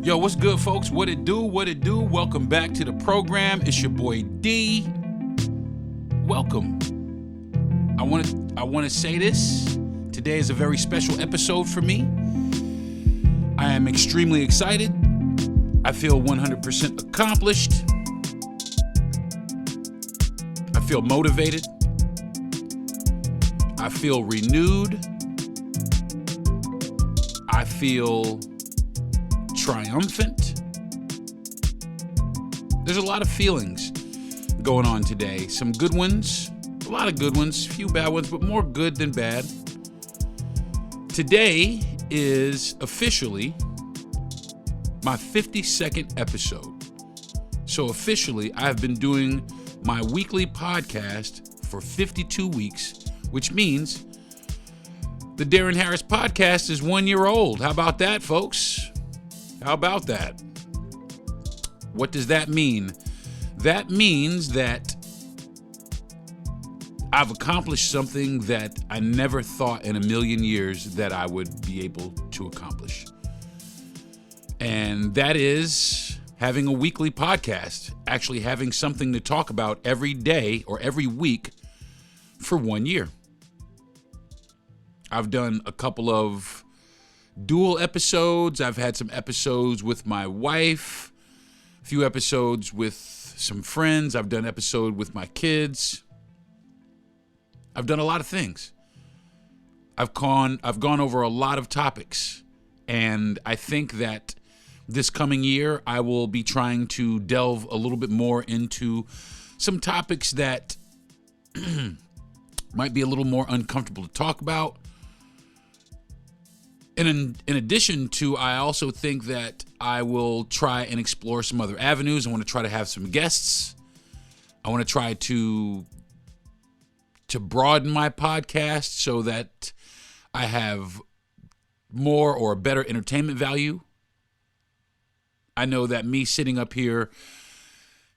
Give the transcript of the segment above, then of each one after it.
Yo, what's good, folks? What it do? What it do? Welcome back to the program. It's your boy D. Welcome. I want to say this. Today is a very special episode for me. I am extremely excited. I feel 100% accomplished. I feel motivated. I feel renewed. I feel triumphant. There's a lot of feelings going on today. Some good ones, a lot of good ones, a few bad ones, but more good than bad. Today is officially my 52nd episode. So officially, I've been doing my weekly podcast for 52 weeks, which means the Deron Harris Podcast is 1 year old. How about that, folks? How about that? What does that mean? That means that I've accomplished something that I never thought in a million years that I would be able to accomplish. And that is having a weekly podcast, actually having something to talk about every day or every week for 1 year. I've done a couple of dual episodes. I've had some episodes with my wife, a few episodes with some friends. I've done an episode with my kids. I've done a lot of things. I've gone over a lot of topics, and I think that this coming year I will be trying to delve a little bit more into some topics that might be a little more uncomfortable to talk about. And in addition to, I also think that I will try and explore some other avenues. I want to try to have some guests. I want to try to broaden my podcast so that I have more or better entertainment value. I know that me sitting up here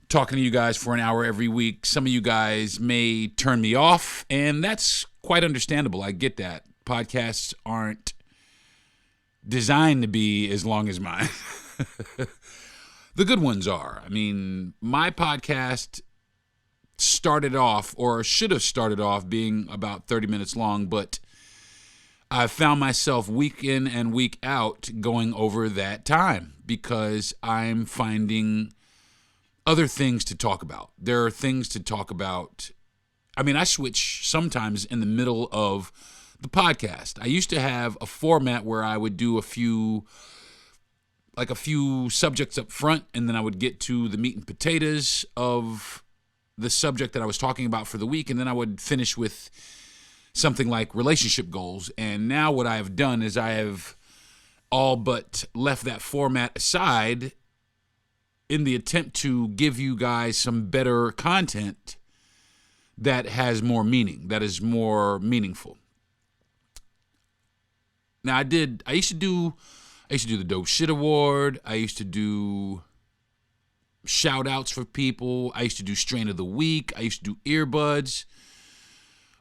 talking to you guys for an hour every week, some of you guys may turn me off, and that's quite understandable. I get that. Podcasts aren't designed to be as long as mine. The good ones are. I mean, my podcast started off, or should have started off, being about 30 minutes long, but I found myself week in and week out going over that time because I'm finding other things to talk about. There are things to talk about. I mean, I switch sometimes in the middle of the podcast. I used to have a format where I would do a few subjects up front, and then I would get to the meat and potatoes of the subject that I was talking about for the week, and then I would finish with something like relationship goals. And now what I have done is I have all but left that format aside in the attempt to give you guys some better content that has more meaning, that is more meaningful. Now I used to do the Dope Shit Award. I used to do shout outs for people. I used to do Strain of the Week. I used to do earbuds.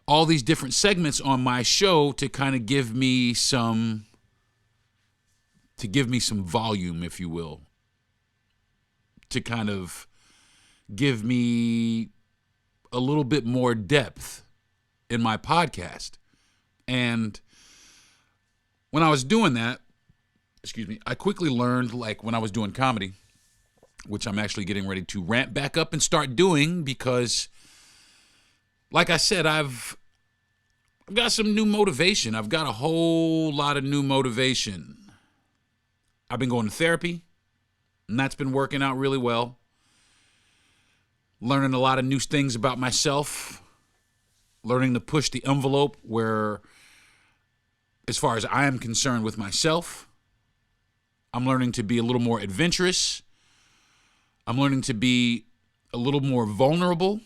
All these different segments on my show to kind of give me some volume, if you will. To kind of give me a little bit more depth in my podcast. And when I was doing that, I quickly learned, like when I was doing comedy, which I'm actually getting ready to ramp back up and start doing because, like I said, I've got some new motivation. I've got a whole lot of new motivation. I've been going to therapy, and that's been working out really well. Learning a lot of new things about myself. Learning to push the envelope where, as far as I am concerned with myself, I'm learning to be a little more adventurous. I'm learning to be a little more vulnerable,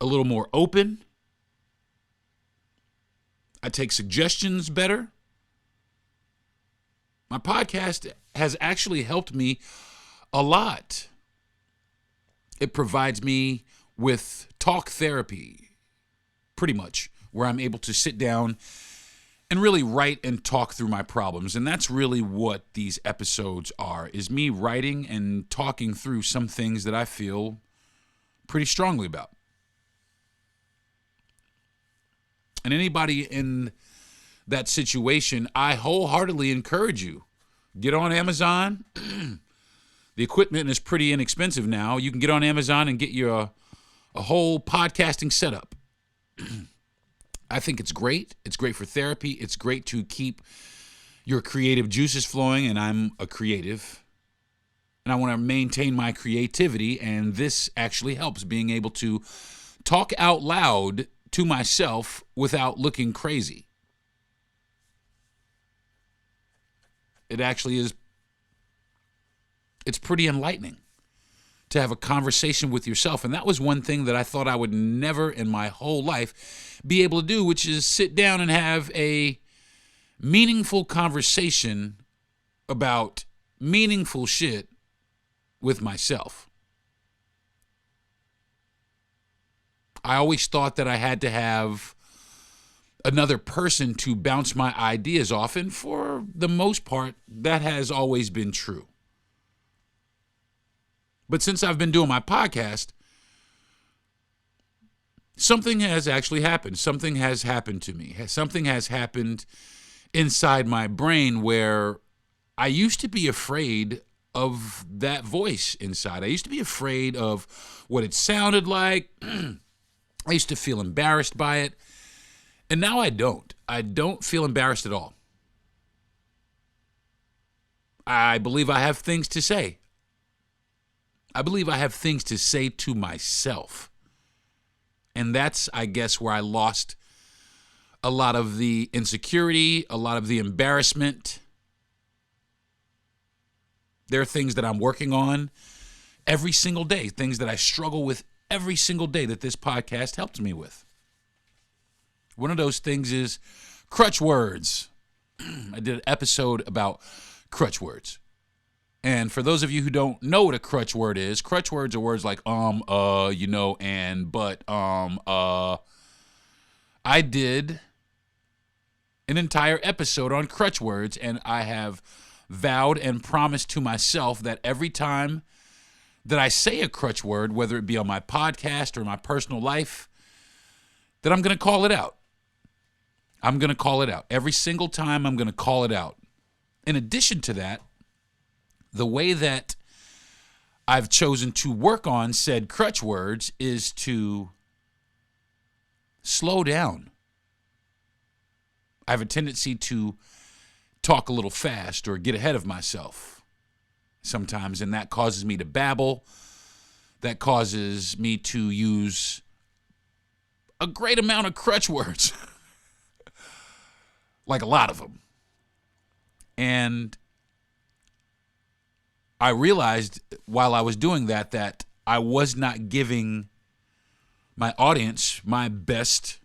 a little more open. I take suggestions better. My podcast has actually helped me a lot. It provides me with talk therapy, pretty much, where I'm able to sit down and really write and talk through my problems. And that's really what these episodes are, is me writing and talking through some things that I feel pretty strongly about. And anybody in that situation, I wholeheartedly encourage you. Get on Amazon. The equipment is pretty inexpensive now. You can get on Amazon and get you a whole podcasting setup. I think it's great. It's great for therapy. It's great to keep your creative juices flowing, and I'm a creative. And I want to maintain my creativity, and this actually helps, being able to talk out loud to myself without looking crazy. It actually is, it's pretty enlightening to have a conversation with yourself. And that was one thing that I thought I would never in my whole life be able to do, which is sit down and have a meaningful conversation about meaningful shit with myself. I always thought that I had to have another person to bounce my ideas off, and for the most part, that has always been true. But since I've been doing my podcast, something has actually happened. Something has happened to me. Something has happened inside my brain where I used to be afraid of that voice inside. I used to be afraid of what it sounded like. I used to feel embarrassed by it. And now I don't. I don't feel embarrassed at all. I believe I have things to say. I believe I have things to say to myself. And that's, I guess, where I lost a lot of the insecurity, a lot of the embarrassment. There are things that I'm working on every single day, things that I struggle with every single day that this podcast helps me with. One of those things is crutch words. I did an episode about crutch words. And for those of you who don't know what a crutch word is, crutch words are words like and, but, I did an entire episode on crutch words, and I have vowed and promised to myself that every time that I say a crutch word, whether it be on my podcast or my personal life, that I'm going to call it out. I'm going to call it out. Every single time I'm going to call it out. In addition to that, the way that I've chosen to work on said crutch words is to slow down. I have a tendency to talk a little fast or get ahead of myself sometimes, and that causes me to babble. That causes me to use a great amount of crutch words. Like a lot of them. And I realized while I was doing that, that I was not giving my audience my best,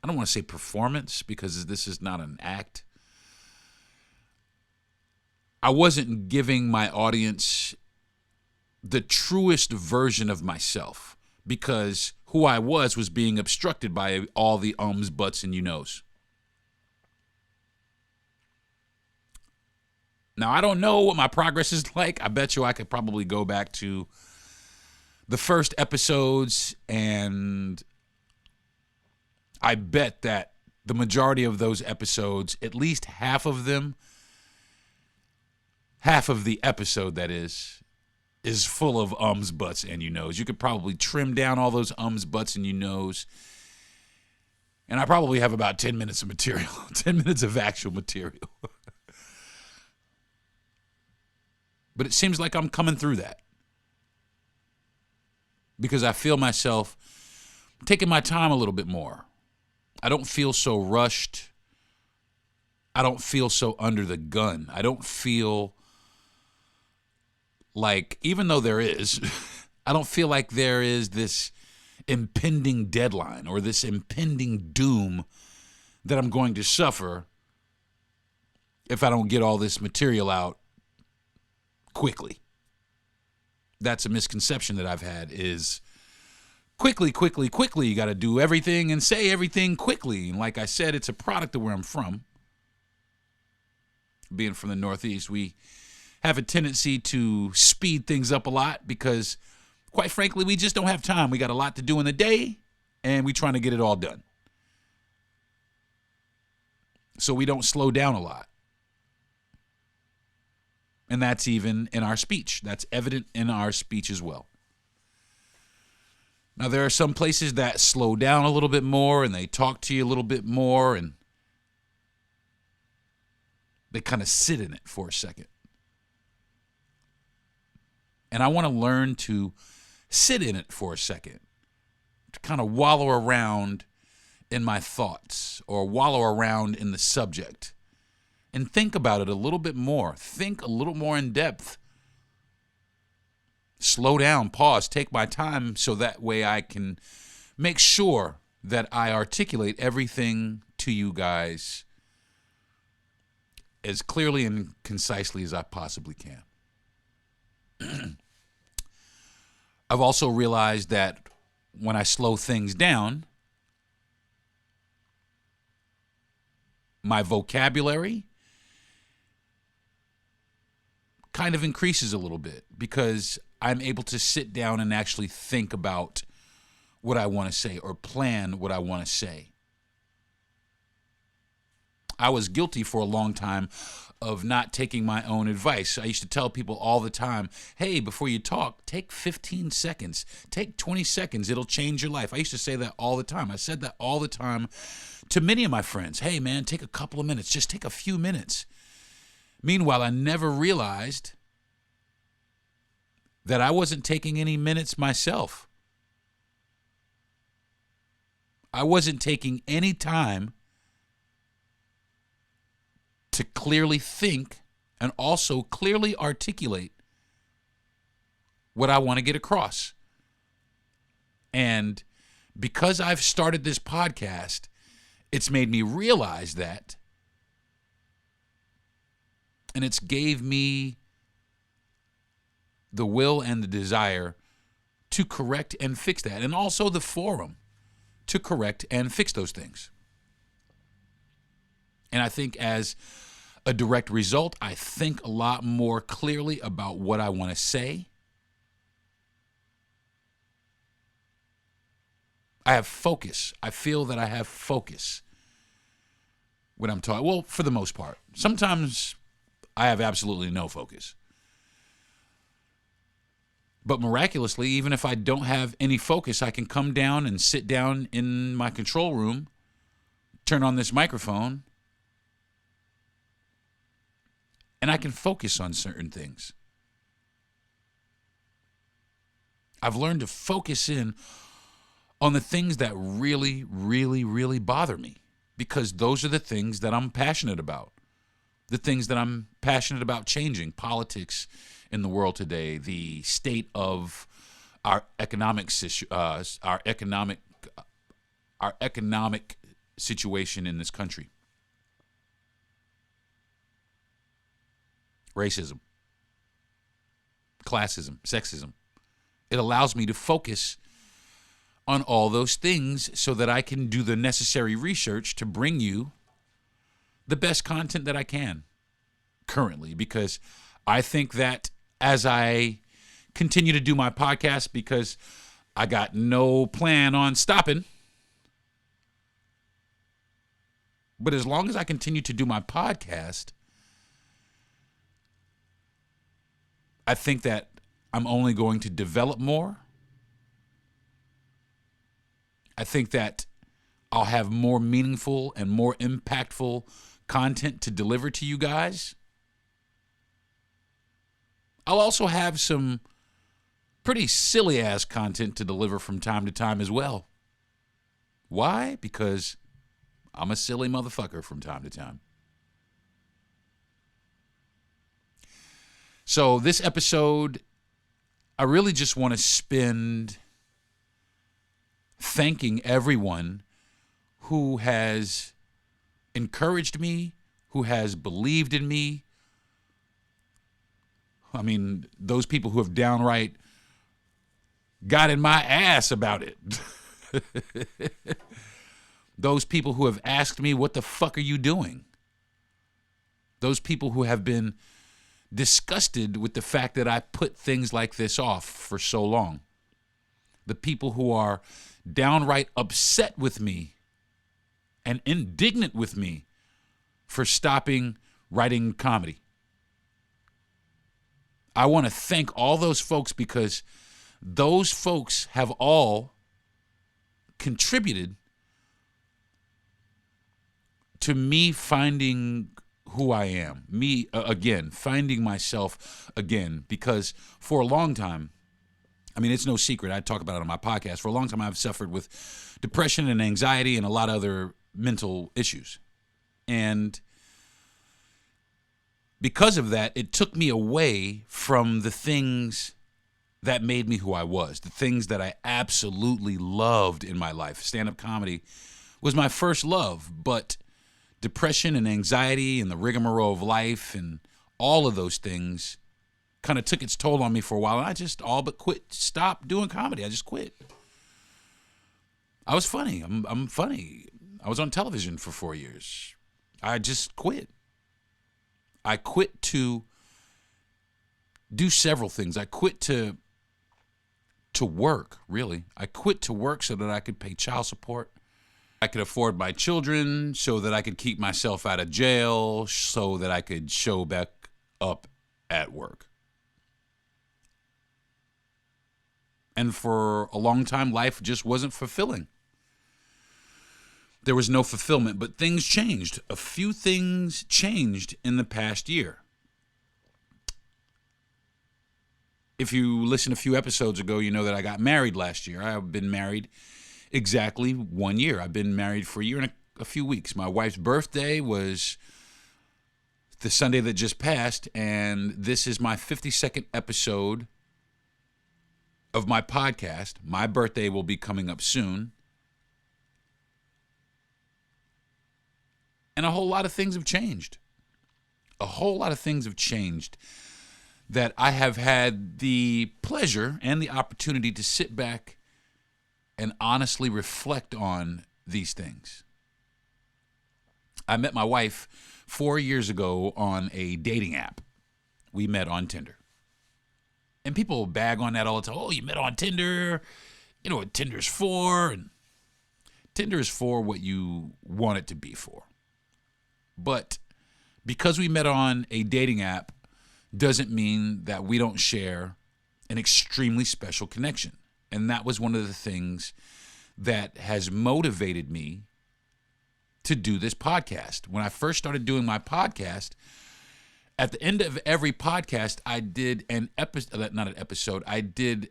I don't want to say performance because this is not an act. I wasn't giving my audience the truest version of myself because who I was being obstructed by all the ums, buts, and you knows. Now, I don't know what my progress is like. I bet you I could probably go back to the first episodes, and I bet that the majority of those episodes, at least half of them, half of the episode, that is full of ums, buts, and you knows. You could probably trim down all those ums, buts, and you knows. And I probably have about 10 minutes of material, 10 minutes of actual material. But it seems like I'm coming through that. Because I feel myself taking my time a little bit more. I don't feel so rushed. I don't feel so under the gun. I don't feel like, even though there is, I don't feel like there is this impending deadline or this impending doom that I'm going to suffer if I don't get all this material out quickly. That's a misconception that I've had, is quickly, quickly, quickly. You got to do everything and say everything quickly. And like I said, it's a product of where I'm from. Being from the Northeast, we have a tendency to speed things up a lot because, quite frankly, we just don't have time. We got a lot to do in the day, and we're trying to get it all done. So we don't slow down a lot. And that's even in our speech. That's evident in our speech as well. Now, there are some places that slow down a little bit more and they talk to you a little bit more and they kind of sit in it for a second. And I want to learn to sit in it for a second, to kind of wallow around in my thoughts or wallow around in the subject and think about it a little bit more. Think a little more in depth. Slow down, pause, take my time so that way I can make sure that I articulate everything to you guys as clearly and concisely as I possibly can. I've also realized that when I slow things down, my vocabulary kind of increases a little bit because I'm able to sit down and actually think about what I want to say or plan what I want to say. I was guilty for a long time of not taking my own advice. I used to tell people all the time, hey, before you talk, take 15 seconds, take 20 seconds. It'll change your life. I used to say that all the time. I said that all the time to many of my friends. Hey, man, take a couple of minutes. Just take a few minutes. Meanwhile, I never realized that I wasn't taking any minutes myself. I wasn't taking any time to clearly think and also clearly articulate what I want to get across. And because I've started this podcast, it's made me realize that, and it's gave me the will and the desire to correct and fix that, and also the forum to correct and fix those things. And I think as a direct result, I think a lot more clearly about what I want to say. I have focus. I feel that I have focus when I'm talking. Well, for the most part. Sometimes I have absolutely no focus. But miraculously, even if I don't have any focus, I can come down and sit down in my control room, turn on this microphone, and I can focus on certain things. I've learned to focus in on the things that really, really, really bother me, because those are the things that I'm passionate about. The things that I'm passionate about changing. Politics in the world today, the state of our economic situation in this country. Racism, classism, sexism. It allows me to focus on all those things so that I can do the necessary research to bring you the best content that I can currently, because I think that as I continue to do my podcast, because I got no plan on stopping, but as long as I continue to do my podcast, I think that I'm only going to develop more. I think that I'll have more meaningful and more impactful content to deliver to you guys. I'll also have some pretty silly-ass content to deliver from time to time as well. Why? Because I'm a silly motherfucker from time to time. So this episode, I really just want to spend thanking everyone who has encouraged me, who has believed in me. I mean, those people who have downright got in my ass about it. Those people who have asked me, what the fuck are you doing? Those people who have been disgusted with the fact that I put things like this off for so long. The people who are downright upset with me and indignant with me for stopping writing comedy. I want to thank all those folks because those folks have all contributed to me finding who I am, me again, finding myself again, because for a long time, I mean, it's no secret, I talk about it on my podcast, for a long time I've suffered with depression and anxiety and a lot of other mental issues. And because of that, it took me away from the things that made me who I was, the things that I absolutely loved in my life. Stand-up comedy was my first love, but depression and anxiety and the rigmarole of life and all of those things kind of took its toll on me for a while, and I just all but stopped doing comedy. I just quit. I was funny. I'm funny. I was on television for 4 years. I just quit. I quit to do several things. I quit to work, really. I quit to work so that I could pay child support. I could afford my children, so that I could keep myself out of jail, so that I could show back up at work. And for a long time, life just wasn't fulfilling. There was no fulfillment, but things changed. A few things changed in the past year. If you listen a few episodes ago, you know that I got married last year. I've been married exactly 1 year. I've been married for a year and a few weeks. My wife's birthday was the Sunday that just passed, and this is my 52nd episode of my podcast. My birthday will be coming up soon. And a whole lot of things have changed. A whole lot of things have changed that I have had the pleasure and the opportunity to sit back and honestly reflect on these things. I met my wife 4 years ago on a dating app. We met on Tinder. And people bag on that all the time. Oh, you met on Tinder. You know what Tinder's for. And Tinder is for what you want it to be for. But because we met on a dating app doesn't mean that we don't share an extremely special connection. And that was one of the things that has motivated me to do this podcast. When I first started doing my podcast, at the end of every podcast, I did I did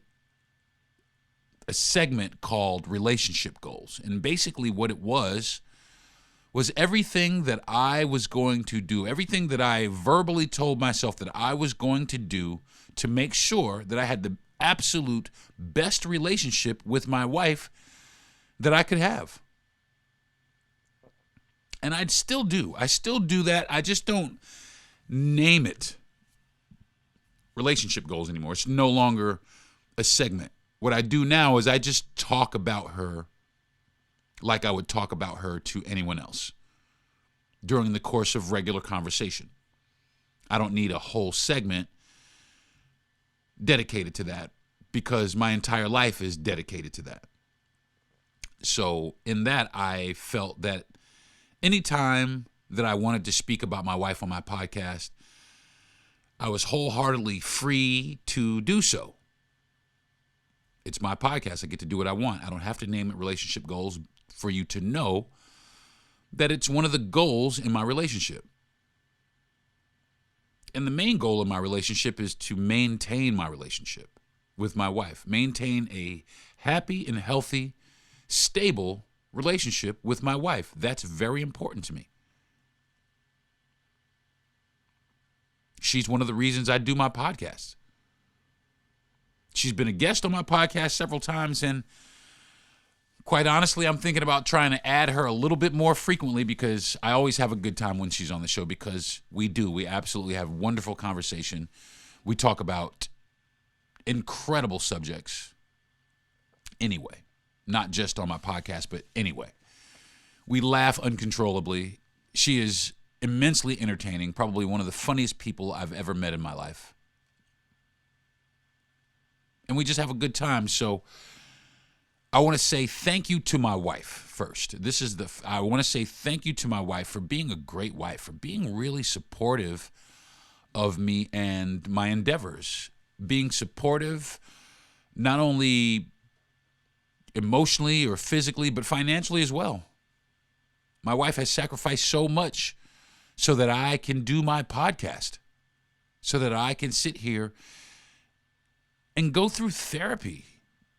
a segment called Relationship Goals. And basically what it was everything that I was going to do, everything that I verbally told myself that I was going to do to make sure that I had the absolute best relationship with my wife that I could have. And I still do that. I just don't name it relationship goals anymore. It's no longer a segment. What I do now is I just talk about her like I would talk about her to anyone else during the course of regular conversation. I don't need a whole segment dedicated to that because my entire life is dedicated to that. So in that, I felt that anytime that I wanted to speak about my wife on my podcast, I was wholeheartedly free to do so. It's my podcast. I get to do what I want. I don't have to name it relationship goals for you to know that it's one of the goals in my relationship. And the main goal of my relationship is to maintain my relationship with my wife, maintain a happy and healthy, stable relationship with my wife. That's very important to me. She's one of the reasons I do my podcast. She's been a guest on my podcast several times, and quite honestly, I'm thinking about trying to add her a little bit more frequently because I always have a good time when she's on the show because we absolutely have wonderful conversation. We talk about incredible subjects anyway, not just on my podcast, but anyway. We laugh uncontrollably. She is immensely entertaining, probably one of the funniest people I've ever met in my life. And we just have a good time. So I want to say thank you to my wife first. I want to say thank you to my wife for being a great wife, for being really supportive of me and my endeavors, being supportive not only emotionally or physically, but financially as well. My wife has sacrificed so much so that I can do my podcast, so that I can sit here and go through therapy,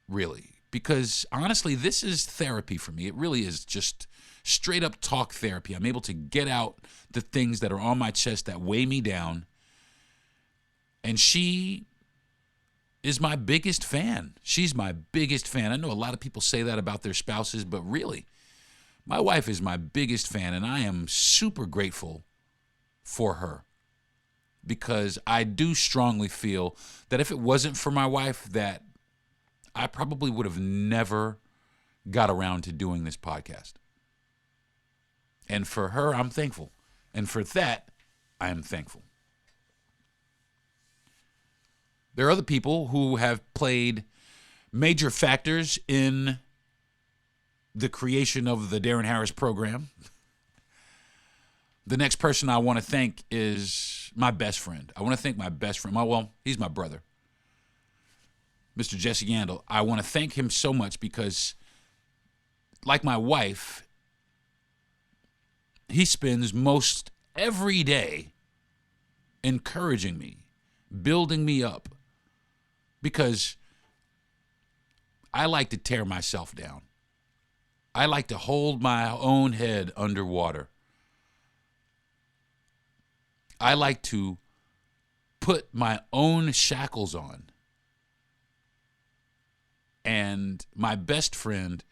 really. Because honestly, this is therapy for me. It really is just straight up talk therapy. I'm able to get out the things that are on my chest that weigh me down. And she is my biggest fan. She's my biggest fan. I know a lot of people say that about their spouses, but really, my wife is my biggest fan, and I am super grateful for her, because I do strongly feel that if it wasn't for my wife, that I probably would have never got around to doing this podcast. And for her, I'm thankful. And for that, I am thankful. There are other people who have played major factors in the creation of the Deron Harris program. The next person I want to thank is my best friend. I want to thank my best friend. Well, he's my brother, Mr. Jesse Yandel. I want to thank him so much because, like my wife, he spends most every day encouraging me, building me up, because I like to tear myself down. I like to hold my own head underwater. I like to put my own shackles on. And my best friend,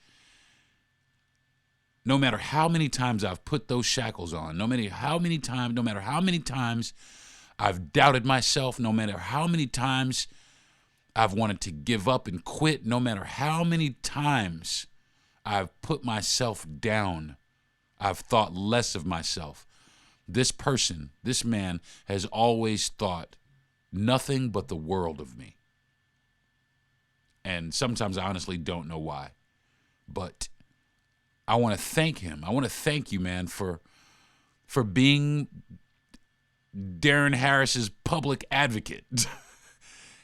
no matter how many times I've put those shackles on, no matter how many times I've doubted myself, no matter how many times I've wanted to give up and quit, no matter how many times I've put myself down, I've thought less of myself. This person, this man, has always thought nothing but the world of me. And sometimes I honestly don't know why. But I want to thank him. I want to thank you, man, for being Deron Harris's public advocate.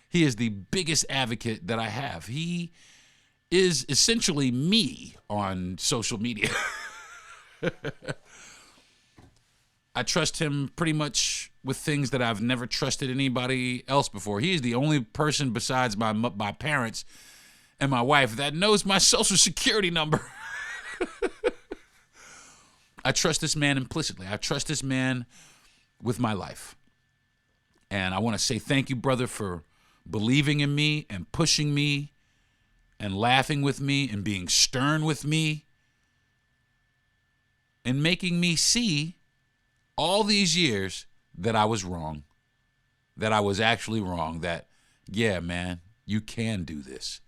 He is the biggest advocate that I have. He is essentially me on social media. I trust him pretty much with things that I've never trusted anybody else before. He is the only person besides my parents and my wife that knows my social security number. I trust this man implicitly. I trust this man with my life. And I want to say thank you, brother, for believing in me and pushing me and laughing with me and being stern with me and making me see all these years that I was wrong, that I was actually wrong, that, yeah, man, you can do this.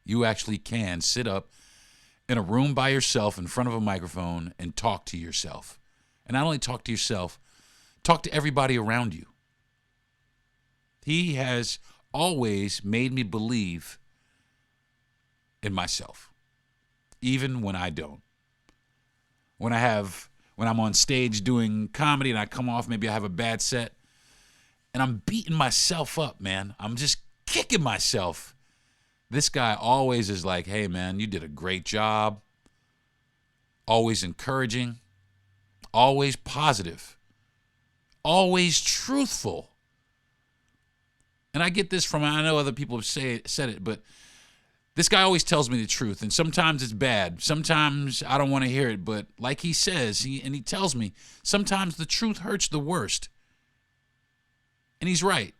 You actually can sit up in a room by yourself in front of a microphone and talk to yourself. And not only talk to yourself, talk to everybody around you. He has always made me believe in myself, even when I don't. When I'm on stage doing comedy and I come off, maybe I have a bad set, and I'm beating myself up, man. I'm just kicking myself. This guy always is like, hey, man, you did a great job. Always encouraging. Always positive. Always truthful. And I get this from, I know other people have said it, but this guy always tells me the truth, and sometimes it's bad. Sometimes I don't want to hear it, but like he says, he tells me, sometimes the truth hurts the worst. And he's right.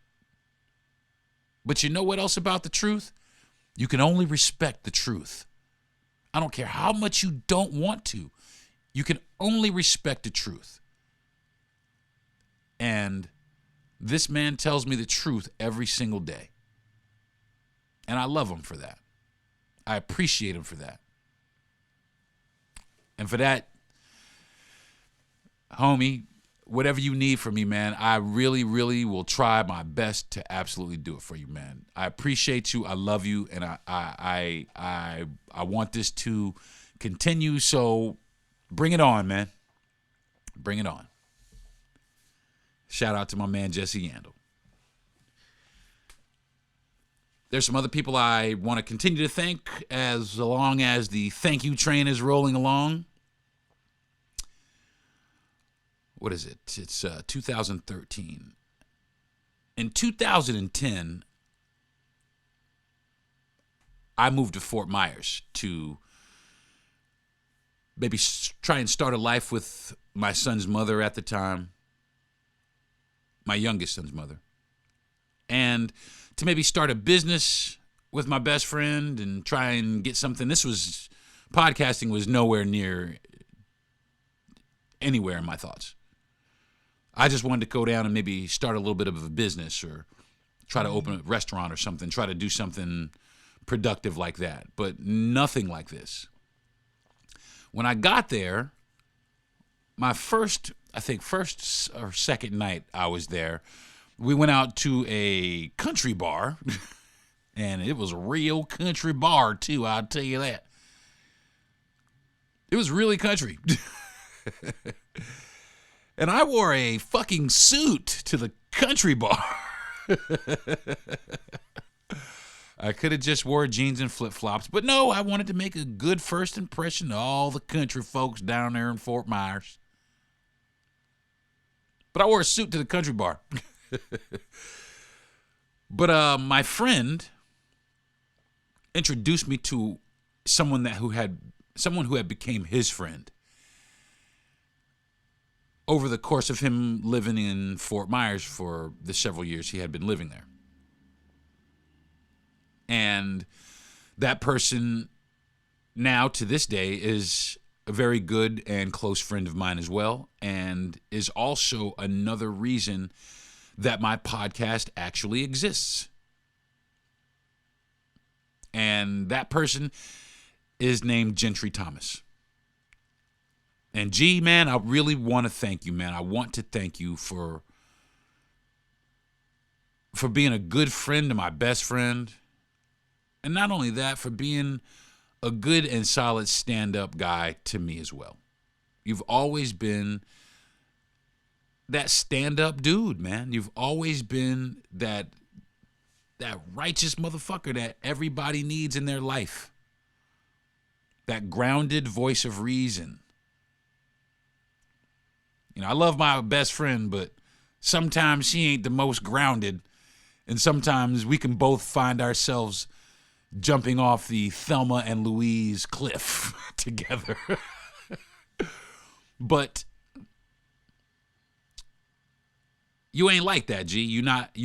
But you know what else about the truth? You can only respect the truth. I don't care how much you don't want to. You can only respect the truth. And this man tells me the truth every single day. And I love him for that. I appreciate him for that. And for that, homie, whatever you need from me, man, I really, really will try my best to absolutely do it for you, man. I appreciate you. I love you, and I want this to continue. So bring it on, man. Bring it on. Shout out to my man Jesse Yandel. There's some other people I want to continue to thank as long as the thank you train is rolling along. What is it? It's 2013. In 2010, I moved to Fort Myers to maybe try and start a life with my son's mother at the time, my youngest son's mother, and to maybe start a business with my best friend and try and get something. Podcasting was nowhere near anywhere in my thoughts. I just wanted to go down and maybe start a little bit of a business or try to open a restaurant or something, try to do something productive like that, but nothing like this. When I got there, my first or second night I was there, we went out to a country bar, and it was a real country bar, too, I'll tell you that. It was really country. And I wore a fucking suit to the country bar. I could have just wore jeans and flip-flops, but no, I wanted to make a good first impression to all the country folks down there in Fort Myers. But I wore a suit to the country bar. But my friend introduced me to someone who had became his friend over the course of him living in Fort Myers for the several years he had been living there. And that person now to this day is a very good and close friend of mine as well, and is also another reason that my podcast actually exists. And that person is named Gentry Thomas. And G, man, I really want to thank you, man. I want to thank you for being a good friend to my best friend. And not only that, for being a good and solid stand-up guy to me as well. You've always been that stand-up dude, man. You've always been that righteous motherfucker that everybody needs in their life. That grounded voice of reason. You know, I love my best friend, but sometimes she ain't the most grounded, and sometimes we can both find ourselves jumping off the Thelma and Louise cliff together. But you ain't like that, G. You're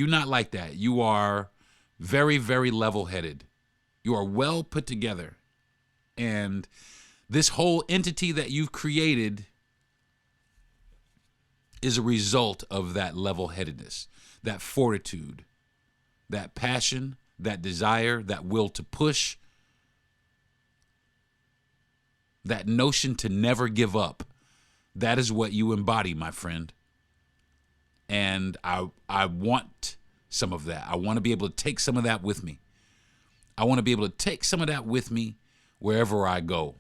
not like that. You are very, very level-headed. You are well put together. And this whole entity that you've created is a result of that level-headedness, that fortitude, that passion, that desire, that will to push, that notion to never give up. That is what you embody, my friend. And I want some of that. I want to be able to take some of that with me. I want to be able to take some of that with me wherever I go.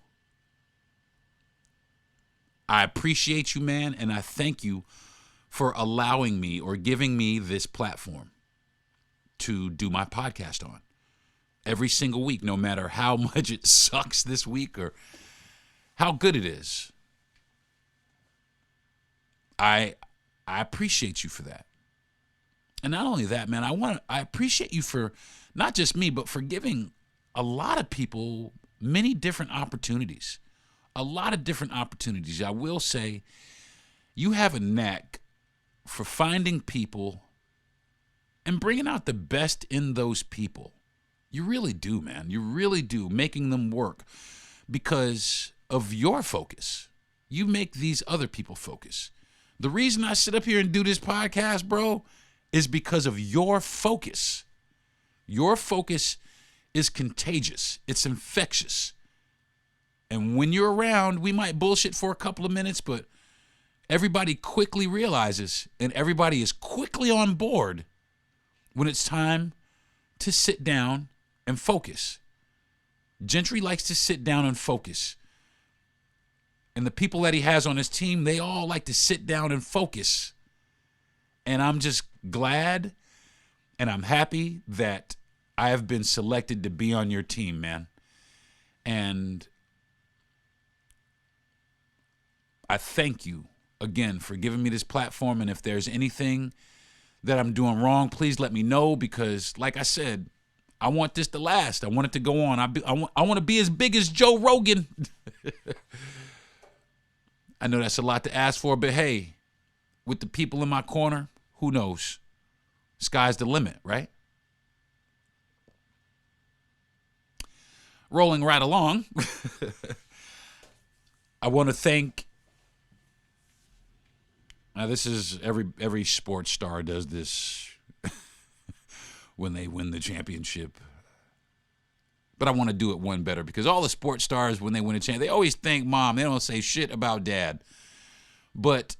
I appreciate you, man, and I thank you for allowing me or giving me this platform to do my podcast on every single week, no matter how much it sucks this week or how good it is. I appreciate you for that. And not only that, man, I appreciate you for not just me, but for giving a lot of people many different opportunities. A lot of different opportunities. I will say you have a knack for finding people and bringing out the best in those people. You really do, man. You really do, making them work because of your focus. You make these other people focus. The reason I sit up here and do this podcast, bro, is because of your focus. Your focus is contagious. It's infectious. And when you're around, we might bullshit for a couple of minutes, but everybody quickly realizes and everybody is quickly on board when it's time to sit down and focus. Gentry likes to sit down and focus. And the people that he has on his team, they all like to sit down and focus. And I'm just glad and I'm happy that I have been selected to be on your team, man. And I thank you again for giving me this platform. And if there's anything that I'm doing wrong, please let me know, because like I said, I want this to last. I want it to go on. I want to be as big as Joe Rogan. I know that's a lot to ask for, but hey, with the people in my corner, who knows? Sky's the limit, right? Rolling right along, I want to thank. Now, this is every sports star does this when they win the championship. But I want to do it one better, because all the sports stars, when they win a championship, they always thank mom. They don't say shit about dad. But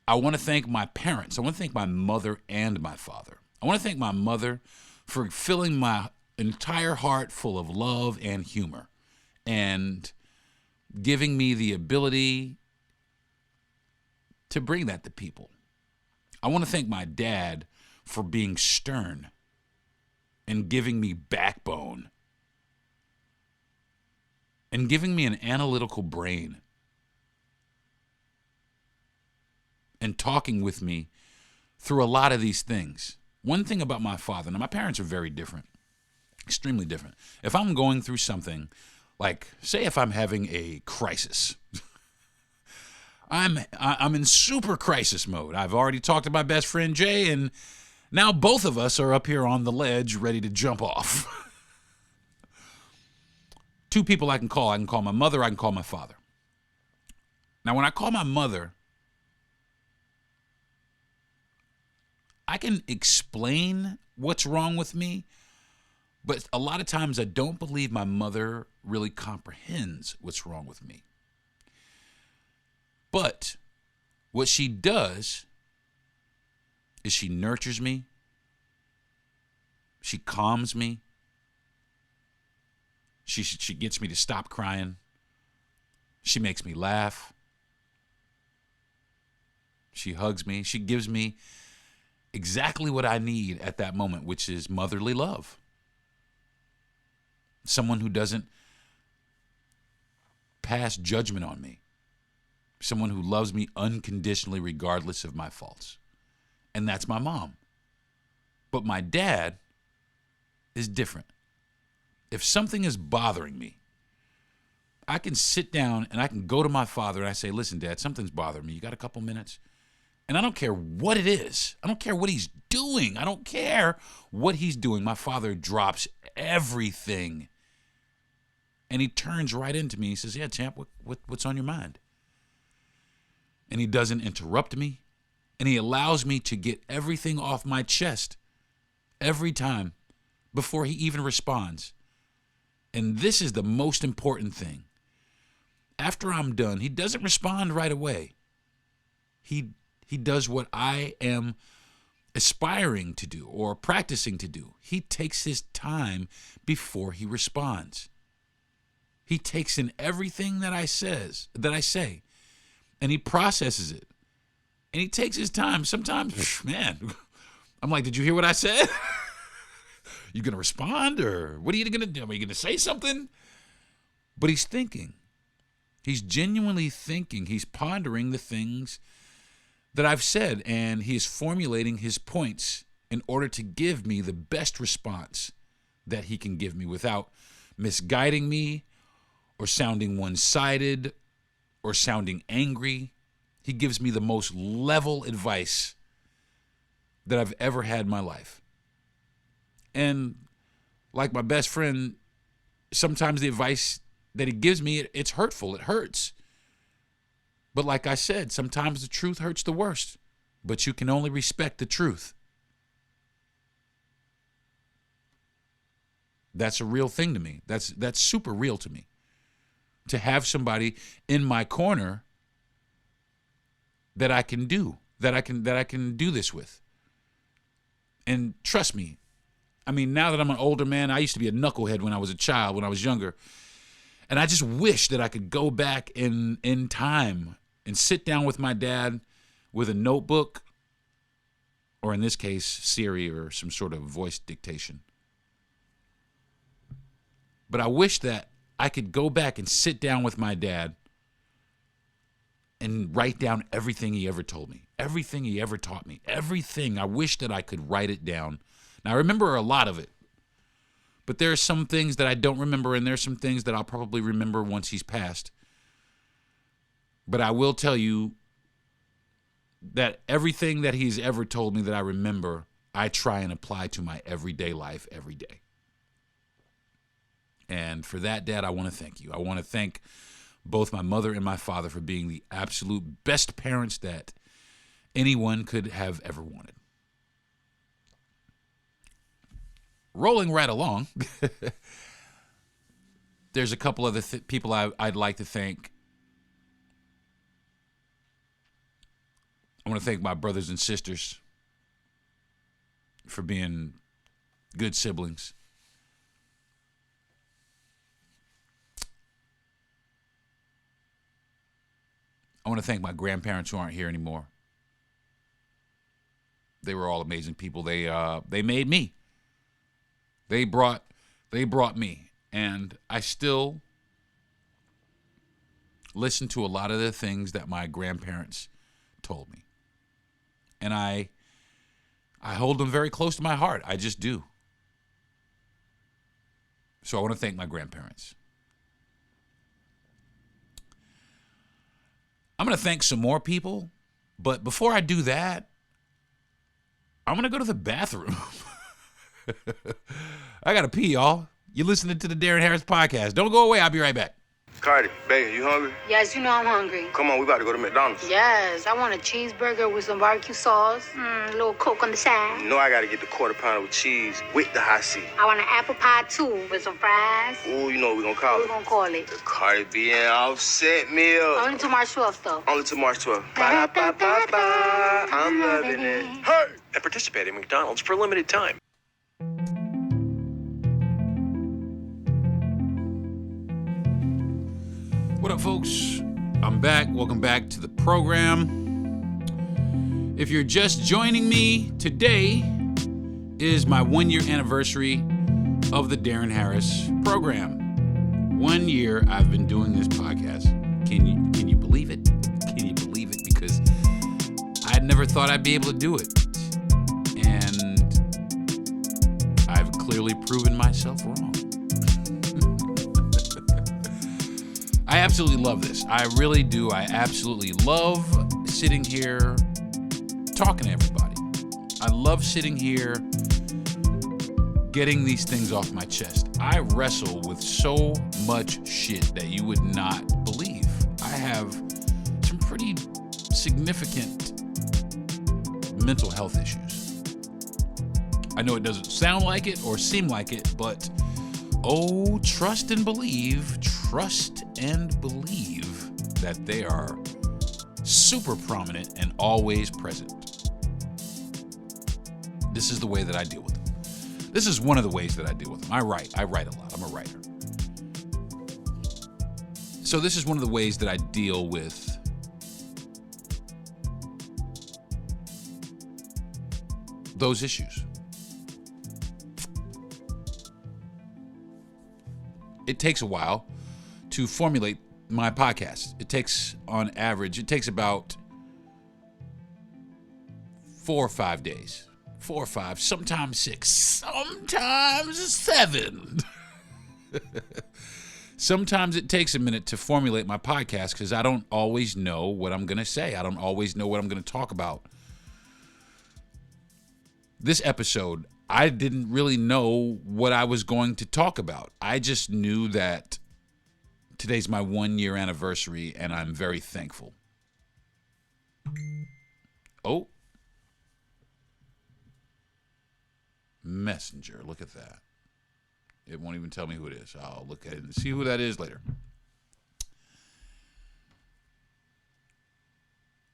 I want to thank my parents. I want to thank my mother and my father. I want to thank my mother for filling my entire heart full of love and humor and giving me the ability to bring that to people. I want to thank my dad for being stern and giving me backbone and giving me an analytical brain and talking with me through a lot of these things. One thing about my father, now my parents are very different, extremely different. If I'm going through something, like say if I'm having a crisis, I'm in super crisis mode. I've already talked to my best friend Jay, and now both of us are up here on the ledge ready to jump off. Two people I can call. I can call my mother, I can call my father. Now, when I call my mother, I can explain what's wrong with me, but a lot of times I don't believe my mother really comprehends what's wrong with me. But what she does is she nurtures me, she calms me, she gets me to stop crying, she makes me laugh, she hugs me, she gives me exactly what I need at that moment, which is motherly love. Someone who doesn't pass judgment on me. Someone who loves me unconditionally regardless of my faults. And that's my mom. But my dad is different. If something is bothering me, I can sit down and I can go to my father and I say, listen, Dad, something's bothering me. You got a couple minutes? And I don't care what it is. I don't care what he's doing. I don't care what he's doing. My father drops everything. And he turns right into me. He says, yeah, champ, what's on your mind? And he doesn't interrupt me. And he allows me to get everything off my chest every time before he even responds. And this is the most important thing. After I'm done, he doesn't respond right away. He does what I am aspiring to do or practicing to do. He takes his time before he responds. He takes in everything that I say, and he processes it. And he takes his time. Sometimes, man, I'm like, did you hear what I said? You going to respond, or what are you going to do? Are you going to say something? But he's thinking. He's genuinely thinking. He's pondering the things that I've said, and he is formulating his points in order to give me the best response that he can give me without misguiding me or sounding one-sided or sounding angry. He gives me the most level advice that I've ever had in my life. And like my best friend, sometimes the advice that he gives me, it's hurtful. It hurts. But like I said, sometimes the truth hurts the worst. But you can only respect the truth. That's a real thing to me. That's super real to me. To have somebody in my corner that I can do this with. And trust me, I mean, now that I'm an older man, I used to be a knucklehead when I was a child, when I was younger. And I just wish that I could go back in time and sit down with my dad with a notebook, or in this case, Siri or some sort of voice dictation. But I wish that I could go back and sit down with my dad and write down everything he ever told me, everything he ever taught me, everything. I wish that I could write it down. Now, I remember a lot of it, but there are some things that I don't remember, and there's some things that I'll probably remember once he's passed. But I will tell you that everything that he's ever told me that I remember, I try and apply to my everyday life every day. And for that, Dad, I want to thank you. I want to thank both my mother and my father for being the absolute best parents that anyone could have ever wanted. Rolling right along, there's a couple other people I'd like to thank. I want to thank my brothers and sisters for being good siblings. I want to thank my grandparents who aren't here anymore. They were all amazing people. They made me. They brought me, and I still listen to a lot of the things that my grandparents told me. And I hold them very close to my heart. I just do. So I want to thank my grandparents. I'm going to thank some more people, but before I do that, I'm going to go to the bathroom. I got to pee, y'all. You're listening to the Deron Harris Podcast. Don't go away. I'll be right back. Cardi, baby, you hungry? Yes, you know I'm hungry. Come on, we about to go to McDonald's. Yes, I want a cheeseburger with some barbecue sauce, a little Coke on the side. You know I got to get the quarter pounder with cheese with the hot seat. I want an apple pie, too, with some fries. Ooh, you know what we gonna call What it? we gonna call it? The Cardi B and Offset meal. Only till March 12th, though. Only till March 12th. Ba-da-ba-ba-ba. I'm loving it. Hey! And participate in McDonald's for a limited time. What up, folks? I'm back. Welcome back to the program. If you're just joining me, today is my 1-year anniversary of the Deron Harris program. 1 year I've been doing this podcast. Can you believe it? Can you believe it? Because I never thought I'd be able to do it. And I've clearly proven myself wrong. I absolutely love this. I really do. I absolutely love sitting here talking to everybody. I love sitting here getting these things off my chest. I wrestle with so much shit that you would not believe. I have some pretty significant mental health issues. I know it doesn't sound like it or seem like it, but oh, trust and believe that they are super prominent and always present. This is the way that I deal with them. This is one of the ways that I deal with them. I write a lot. I'm a writer. So this is one of the ways that I deal with those issues. It takes a while to formulate my podcast. It takes, on average, about 4 or 5 days. 4 or 5, sometimes 6, sometimes 7. Sometimes it takes a minute to formulate my podcast because I don't always know what I'm going to say. I don't always know what I'm going to talk about. This episode, I didn't really know what I was going to talk about. I just knew that today's my 1-year anniversary, and I'm very thankful. Oh. Messenger, look at that. It won't even tell me who it is. I'll look at it and see who that is later.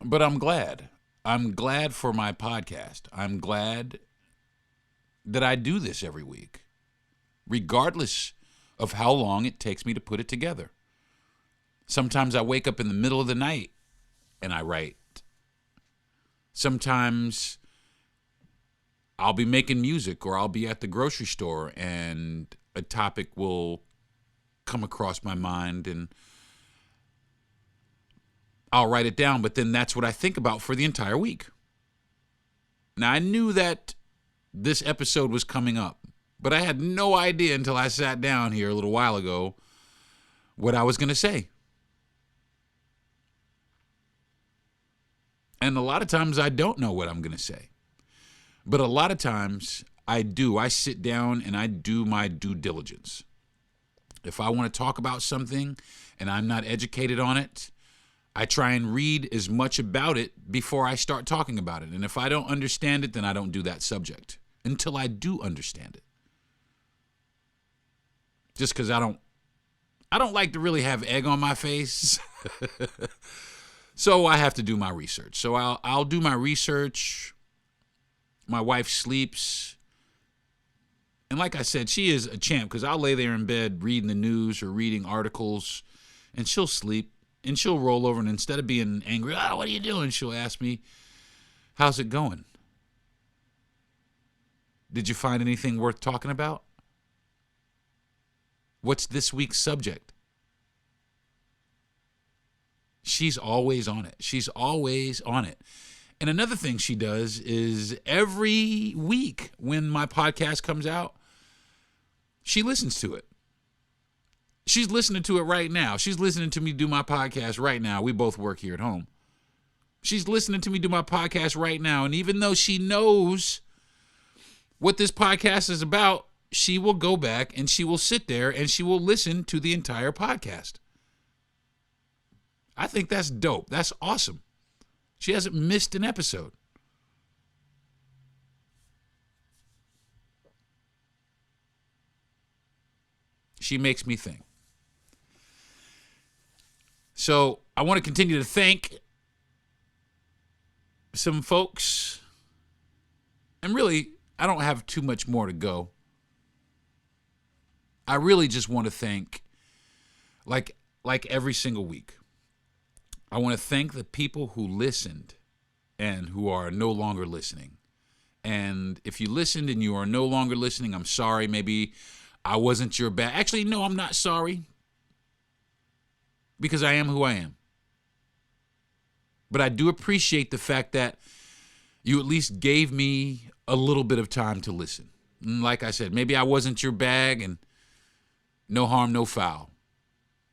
But I'm glad. I'm glad for my podcast. I'm glad that I do this every week, regardless of how long it takes me to put it together. Sometimes I wake up in the middle of the night and I write. Sometimes I'll be making music or I'll be at the grocery store and a topic will come across my mind and I'll write it down, but then that's what I think about for the entire week. Now, I knew that this episode was coming up, but I had no idea until I sat down here a little while ago what I was going to say. And a lot of times I don't know what I'm going to say. But a lot of times I do. I sit down and I do my due diligence. If I want to talk about something and I'm not educated on it, I try and read as much about it before I start talking about it. And if I don't understand it, then I don't do that subject until I do understand it. Just because I don't like to really have egg on my face. So I have to do my research. So I'll do my research. My wife sleeps. And like I said, she is a champ because I'll lay there in bed reading the news or reading articles and she'll sleep. And she'll roll over, and instead of being angry, what are you doing? She'll ask me, how's it going? Did you find anything worth talking about? What's this week's subject? She's always on it. She's always on it. And another thing she does is every week when my podcast comes out, she listens to it. She's listening to it right now. She's listening to me do my podcast right now. We both work here at home. She's listening to me do my podcast right now. And even though she knows what this podcast is about, she will go back and she will sit there and she will listen to the entire podcast. I think that's dope. That's awesome. She hasn't missed an episode. She makes me think. So I want to continue to thank some folks. And really, I don't have too much more to go. I really just want to thank, like every single week, I want to thank the people who listened and who are no longer listening. And if you listened and you are no longer listening, I'm sorry. Maybe I wasn't your bad. Actually, no, I'm not sorry. Because I am who I am. But I do appreciate the fact that you at least gave me a little bit of time to listen. And like I said, maybe I wasn't your bag and no harm, no foul.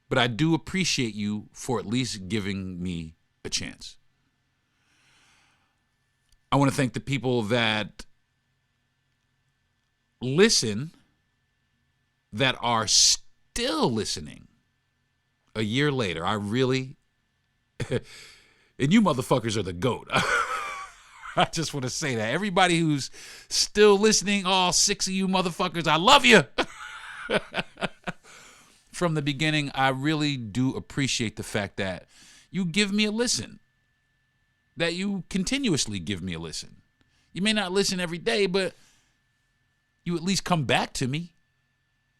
But I do appreciate you for at least giving me a chance. I want to thank the people that listen, that are still listening. A year later, I really, and you motherfuckers are the GOAT. I just want to say that. Everybody who's still listening, all 6 of you motherfuckers, I love you. From the beginning, I really do appreciate the fact that you give me a listen, that you continuously give me a listen. You may not listen every day, but you at least come back to me.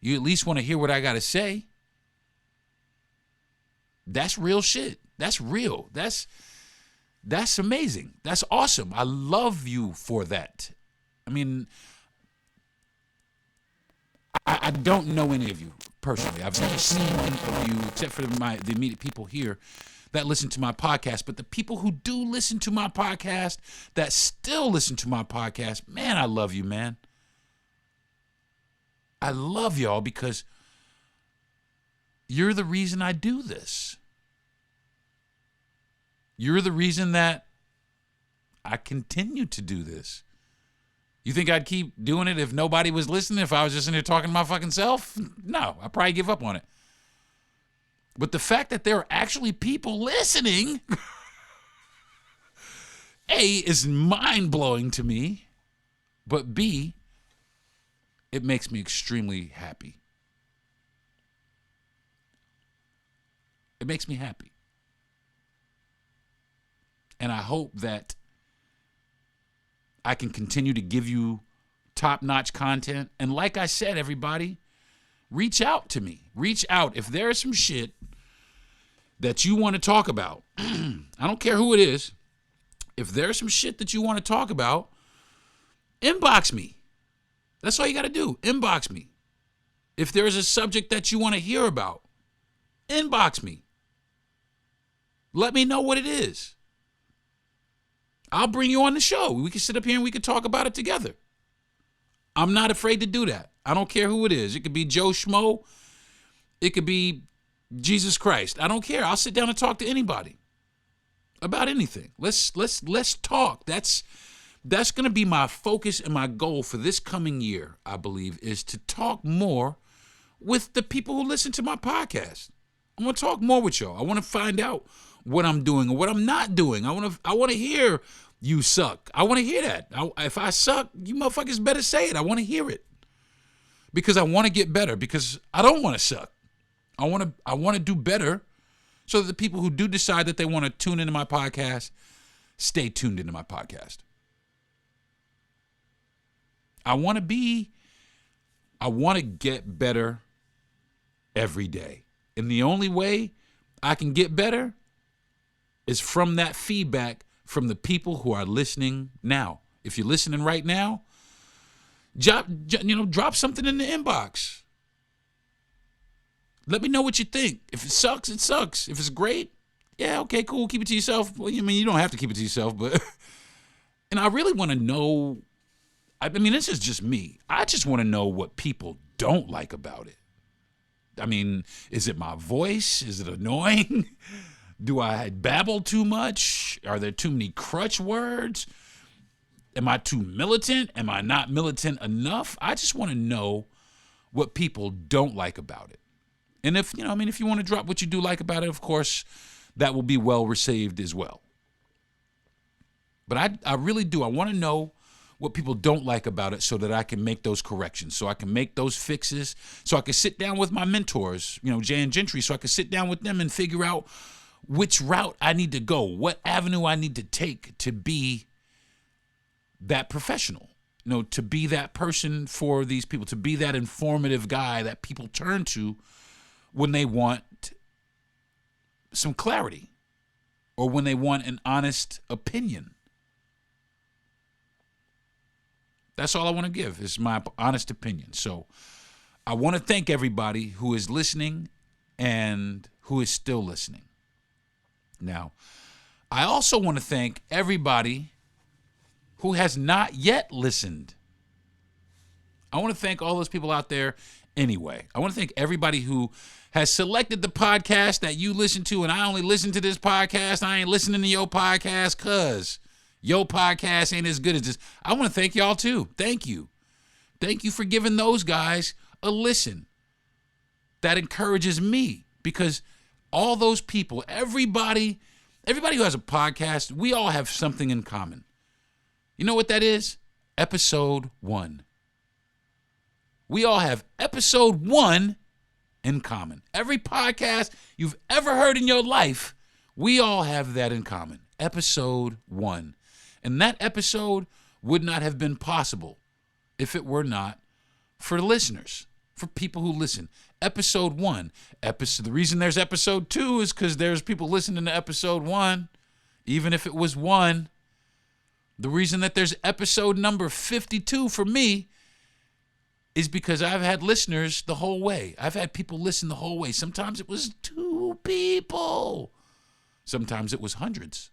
You at least want to hear what I got to say. That's real shit. That's real. That's amazing. That's awesome. I love you for that. I mean, I don't know any of you personally. I've never seen any of you except for the immediate people here that listen to my podcast. But the people who do listen to my podcast, that still listen to my podcast, man, I love you, man. I love y'all because you're the reason I do this. You're the reason that I continue to do this. You think I'd keep doing it if nobody was listening, if I was just in here talking to my fucking self? No, I'd probably give up on it. But the fact that there are actually people listening, A, is mind-blowing to me, but B, it makes me extremely happy. It makes me happy. And I hope that I can continue to give you top-notch content. And like I said, everybody, reach out to me. Reach out. If there's some shit that you want to talk about, I don't care who it is. If there's some shit that you want to talk about, inbox me. That's all you got to do. Inbox me. If there's a subject that you want to hear about, inbox me. Let me know what it is. I'll bring you on the show. We can sit up here and we can talk about it together. I'm not afraid to do that. I don't care who it is. It could be Joe Schmo. It could be Jesus Christ. I don't care. I'll sit down and talk to anybody about anything. Let's talk. That's going to be my focus and my goal for this coming year, I believe, is to talk more with the people who listen to my podcast. I want to talk more with y'all. I want to find out what I'm doing or what I'm not doing. I want to hear you suck. I want to hear that. If I suck, you motherfuckers better say it. I want to hear it. Because I want to get better. Because I don't want to suck. I want to do better so that the people who do decide that they want to tune into my podcast stay tuned into my podcast. I want to get better every day. And the only way I can get better is from that feedback from the people who are listening now. If you're listening right now, drop something in the inbox. Let me know what you think. If it sucks, it sucks. If it's great, yeah, okay, cool. Keep it to yourself. Well, I mean, you don't have to keep it to yourself, but and I really want to know. I mean, this is just me. I just want to know what people don't like about it. I mean, is it my voice? Is it annoying? Do I babble too much? Are there too many crutch words? Am I too militant? Am I not militant enough? I just want to know what people don't like about it. And if you want to drop what you do like about it, of course, that will be well received as well. But I really do. I want to know what people don't like about it so that I can make those corrections, so I can make those fixes, so I can sit down with my mentors, Jay and Gentry, so I can sit down with them and figure out which route I need to go, what avenue I need to take to be that professional, to be that person for these people, to be that informative guy that people turn to when they want some clarity or when they want an honest opinion. That's all I want to give is my honest opinion. So I want to thank everybody who is listening and who is still listening. Now, I also want to thank everybody who has not yet listened. I want to thank all those people out there anyway. I want to thank everybody who has selected the podcast that you listen to, and I only listen to this podcast. I ain't listening to your podcast because your podcast ain't as good as this. I want to thank y'all too. Thank you. Thank you for giving those guys a listen. That encourages me because all those people, everybody who has a podcast, we all have something in common. You know what that is? Episode 1. We all have episode 1 in common. Every podcast you've ever heard in your life, we all have that in common. Episode 1. And that episode would not have been possible if it were not for listeners, for people who listen. Episode 1. The reason there's episode 2 is because there's people listening to episode 1, even if it was 1. The reason that there's episode number 52 for me is because I've had listeners the whole way. I've had people listen the whole way. Sometimes it was 2 people. Sometimes it was hundreds.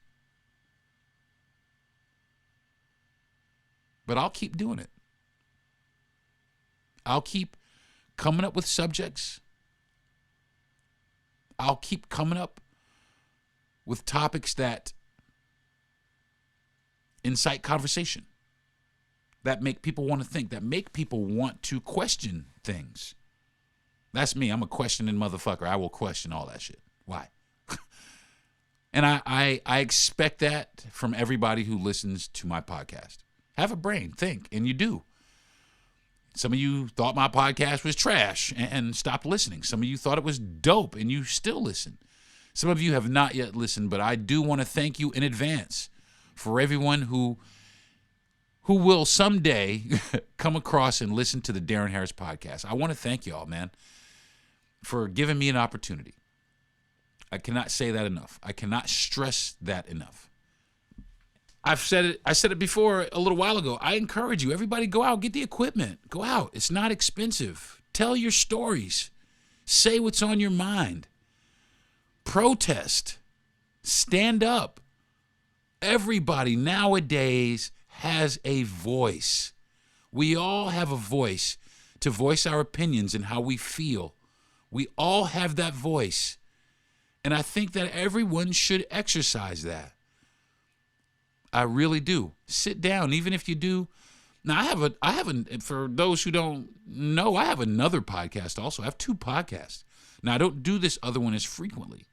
But I'll keep doing it. I'll keep coming up with subjects. I'll keep coming up with topics that incite conversation, that make people want to think, that make people want to question things. That's me. I'm a questioning motherfucker. I will question all that shit. Why? And I expect that from everybody who listens to my podcast. Have a brain, think, and you do. Some of you thought my podcast was trash and stopped listening. Some of you thought it was dope and you still listen. Some of you have not yet listened, but I do want to thank you in advance for everyone who will someday come across and listen to the Deron Harris Podcast. I want to thank y'all, man, for giving me an opportunity. I cannot say that enough. I cannot stress that enough. I said it before a little while ago. I encourage you, everybody go out, get the equipment. Go out. It's not expensive. Tell your stories. Say what's on your mind. Protest. Stand up. Everybody nowadays has a voice. We all have a voice to voice our opinions and how we feel. We all have that voice. And I think that everyone should exercise that. I really do. Sit down, even if you do. Now, I have for those who don't know, I have another podcast also. I have 2 podcasts. Now, I don't do this other one as frequently,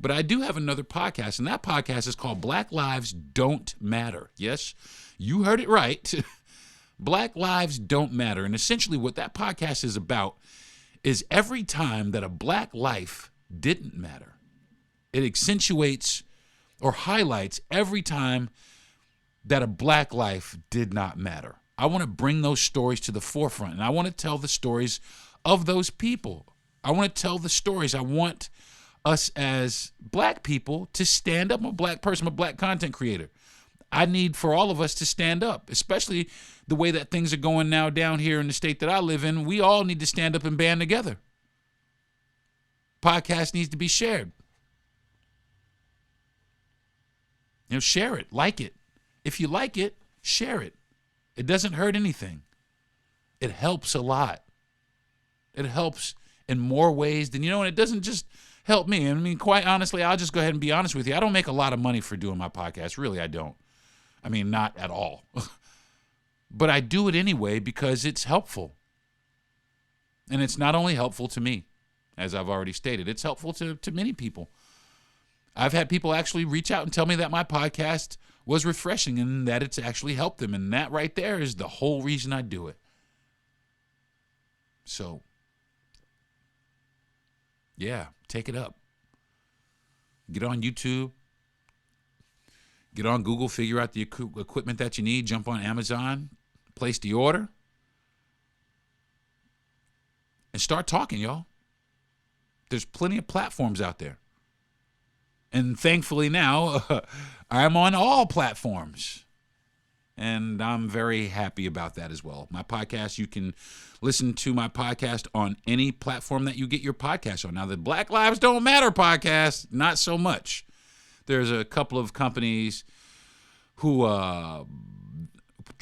but I do have another podcast, and that podcast is called Black Lives Don't Matter. Yes, you heard it right. Black Lives Don't Matter. And essentially what that podcast is about is every time that a black life didn't matter, it accentuates or highlights every time that a black life did not matter. I want to bring those stories to the forefront, and I want to tell the stories of those people. I want to tell the stories. I want us as black people to stand up. I'm a black person, I'm a black content creator. I need for all of us to stand up, especially the way that things are going now down here in the state that I live in. We all need to stand up and band together. Podcast needs to be shared. Share it, like it. If you like it, share it. It doesn't hurt anything. It helps a lot. It helps in more ways than, and it doesn't just help me. I mean, quite honestly, I'll just go ahead and be honest with you. I don't make a lot of money for doing my podcast. Really, I don't. I mean, not at all. But I do it anyway because it's helpful. And it's not only helpful to me, as I've already stated, it's helpful to many people. I've had people actually reach out and tell me that my podcast was refreshing and that it's actually helped them. And that right there is the whole reason I do it. So, yeah, take it up. Get on YouTube. Get on Google, figure out the equipment that you need, jump on Amazon, place the order, and start talking, y'all. There's plenty of platforms out there. And thankfully now, I'm on all platforms. And I'm very happy about that as well. My podcast, you can listen to my podcast on any platform that you get your podcast on. Now, the Black Lives Don't Matter podcast, not so much. There's a couple of companies who,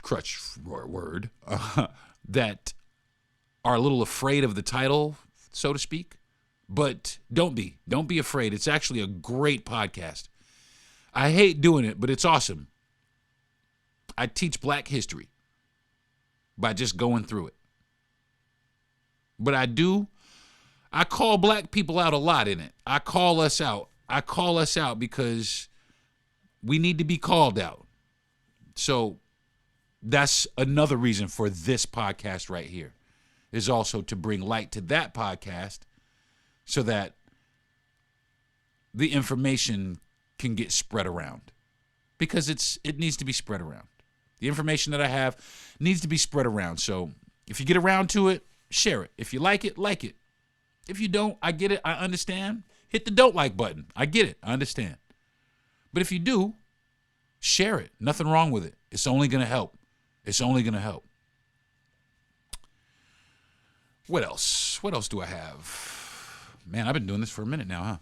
crutch word, that are a little afraid of the title, so to speak. But don't be afraid. It's actually a great podcast. I hate doing it, but it's awesome. I teach black history by just going through it. But I call black people out a lot in it. I call us out. Because we need to be called out. So that's another reason for this podcast right here, is also to bring light to that podcast so that the information can get spread around, because it needs to be spread around. The information that I have needs to be spread around. So if you get around to it, share it. If you like it, like it. If you don't, I get it. I understand. Hit the don't like button. I get it. I understand. But if you do, share it. Nothing wrong with it. It's only going to help. It's only going to help. What else? What else do I have? Man, I've been doing this for a minute now, huh?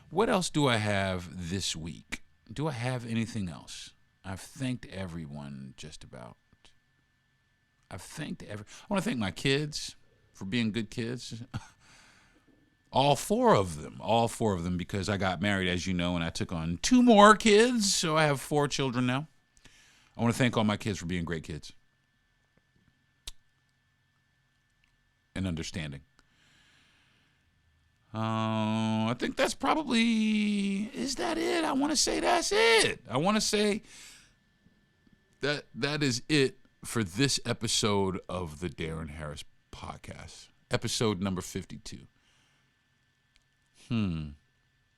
What else do I have this week? Do I have anything else? I've thanked everyone just about. I want to thank my kids for being good kids. All four of them, because I got married, as you know, and I took on 2 more kids, so I have 4 children now. I want to thank all my kids for being great kids and understanding. I think that's probably, is that it? I want to say that's it. I want to say that is it for this episode of the Deron Harris Podcast, episode number 52.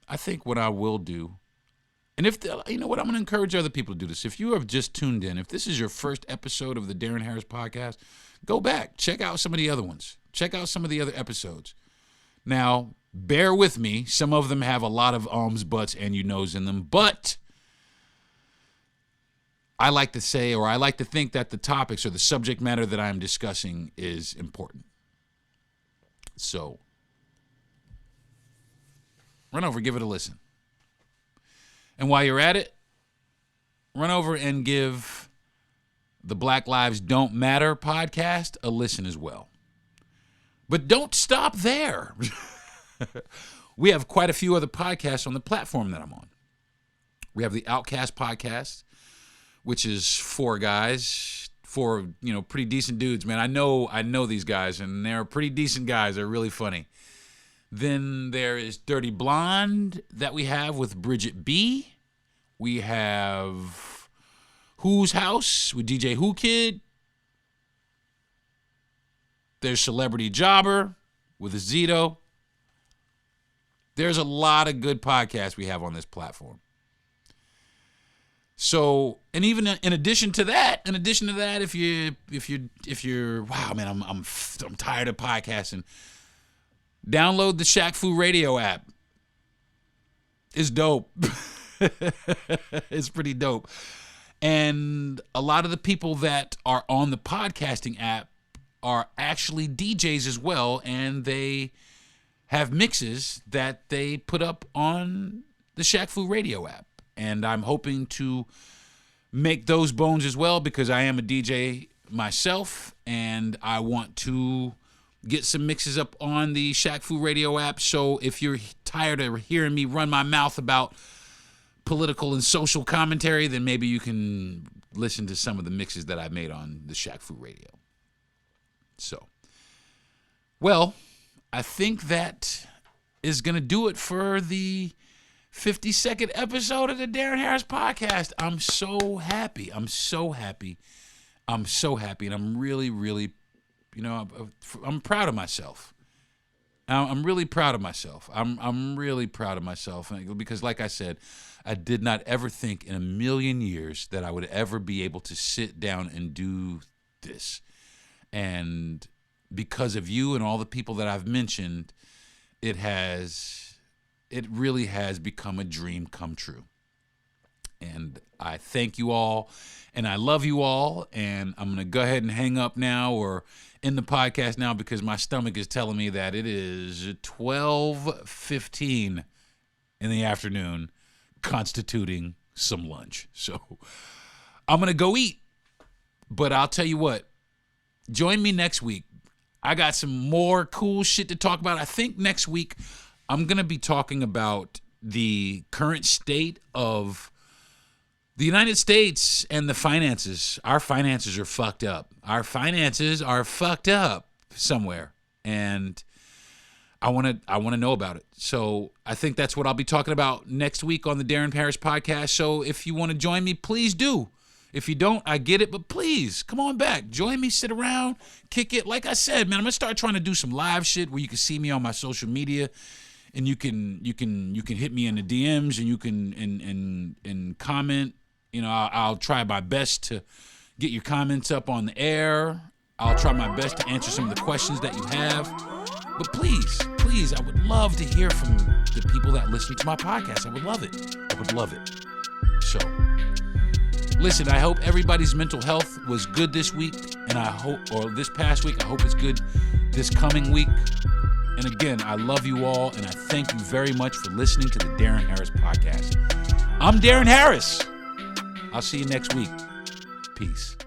I think what I will do, and you know what, I'm going to encourage other people to do this. If you have just tuned in, if this is your first episode of the Deron Harris Podcast, go back, check out some of the other ones. Check out some of the other episodes. Now, bear with me. Some of them have a lot of ums, buts, and you knows in them, but I like to say, or I like to think that the topics or the subject matter that I'm discussing is important. So, run over, give it a listen. And while you're at it, run over and give the Black Lives Don't Matter podcast a listen as well. But don't stop there. We have quite a few other podcasts on the platform that I'm on. We have the Outcast podcast, which is four guys, pretty decent dudes, man. I know these guys, and they're pretty decent guys. They're really funny. Then there is Dirty Blonde that we have with Bridget B. We have Who's House with DJ Who Kid. There's Celebrity Jobber with Zito. There's a lot of good podcasts we have on this platform. So, and even in addition to that, if you're wow, man, I'm tired of podcasting. Download the Shaq Fu Radio app. It's dope. It's pretty dope. And a lot of the people that are on the podcasting app are actually DJs as well, and they have mixes that they put up on the Shaq Fu Radio app. And I'm hoping to make those bones as well, because I am a DJ myself, and I want to get some mixes up on the Shaq Fu Radio app. So if you're tired of hearing me run my mouth about political and social commentary, then maybe you can listen to some of the mixes that I made on the Shaq Fu Radio. So, well, I think that is going to do it for the 52nd episode of the Deron Harris Podcast. I'm so happy. And I'm really, really, I'm proud of myself. I'm really proud of myself. I'm really proud of myself because, like I said, I did not ever think in a million years that I would ever be able to sit down and do this. And because of you and all the people that I've mentioned, it really has become a dream come true. And I thank you all, and I love you all, and I'm going to go ahead and hang up now or end the podcast now because my stomach is telling me that it is 12:15 in the afternoon, constituting some lunch. So I'm going to go eat, but I'll tell you what, join me next week. I got some more cool shit to talk about. I think next week I'm going to be talking about the current state of the United States and the finances. Our finances are fucked up. Our finances are fucked up somewhere. And I want to know about it. So I think that's what I'll be talking about next week on the Deron Harris Podcast. So if you want to join me, please do. If you don't, I get it, but please come on back. Join me, sit around, kick it. Like I said, man, I'm gonna start trying to do some live shit where you can see me on my social media, and you can hit me in the DMs, and you can and comment. I'll try my best to get your comments up on the air. I'll try my best to answer some of the questions that you have. But please, I would love to hear from the people that listen to my podcast. I would love it. So, listen, I hope everybody's mental health was good this week, and this past week, I hope it's good this coming week. And again, I love you all, and I thank you very much for listening to the Deron Harris Podcast. I'm Deron Harris. I'll see you next week. Peace.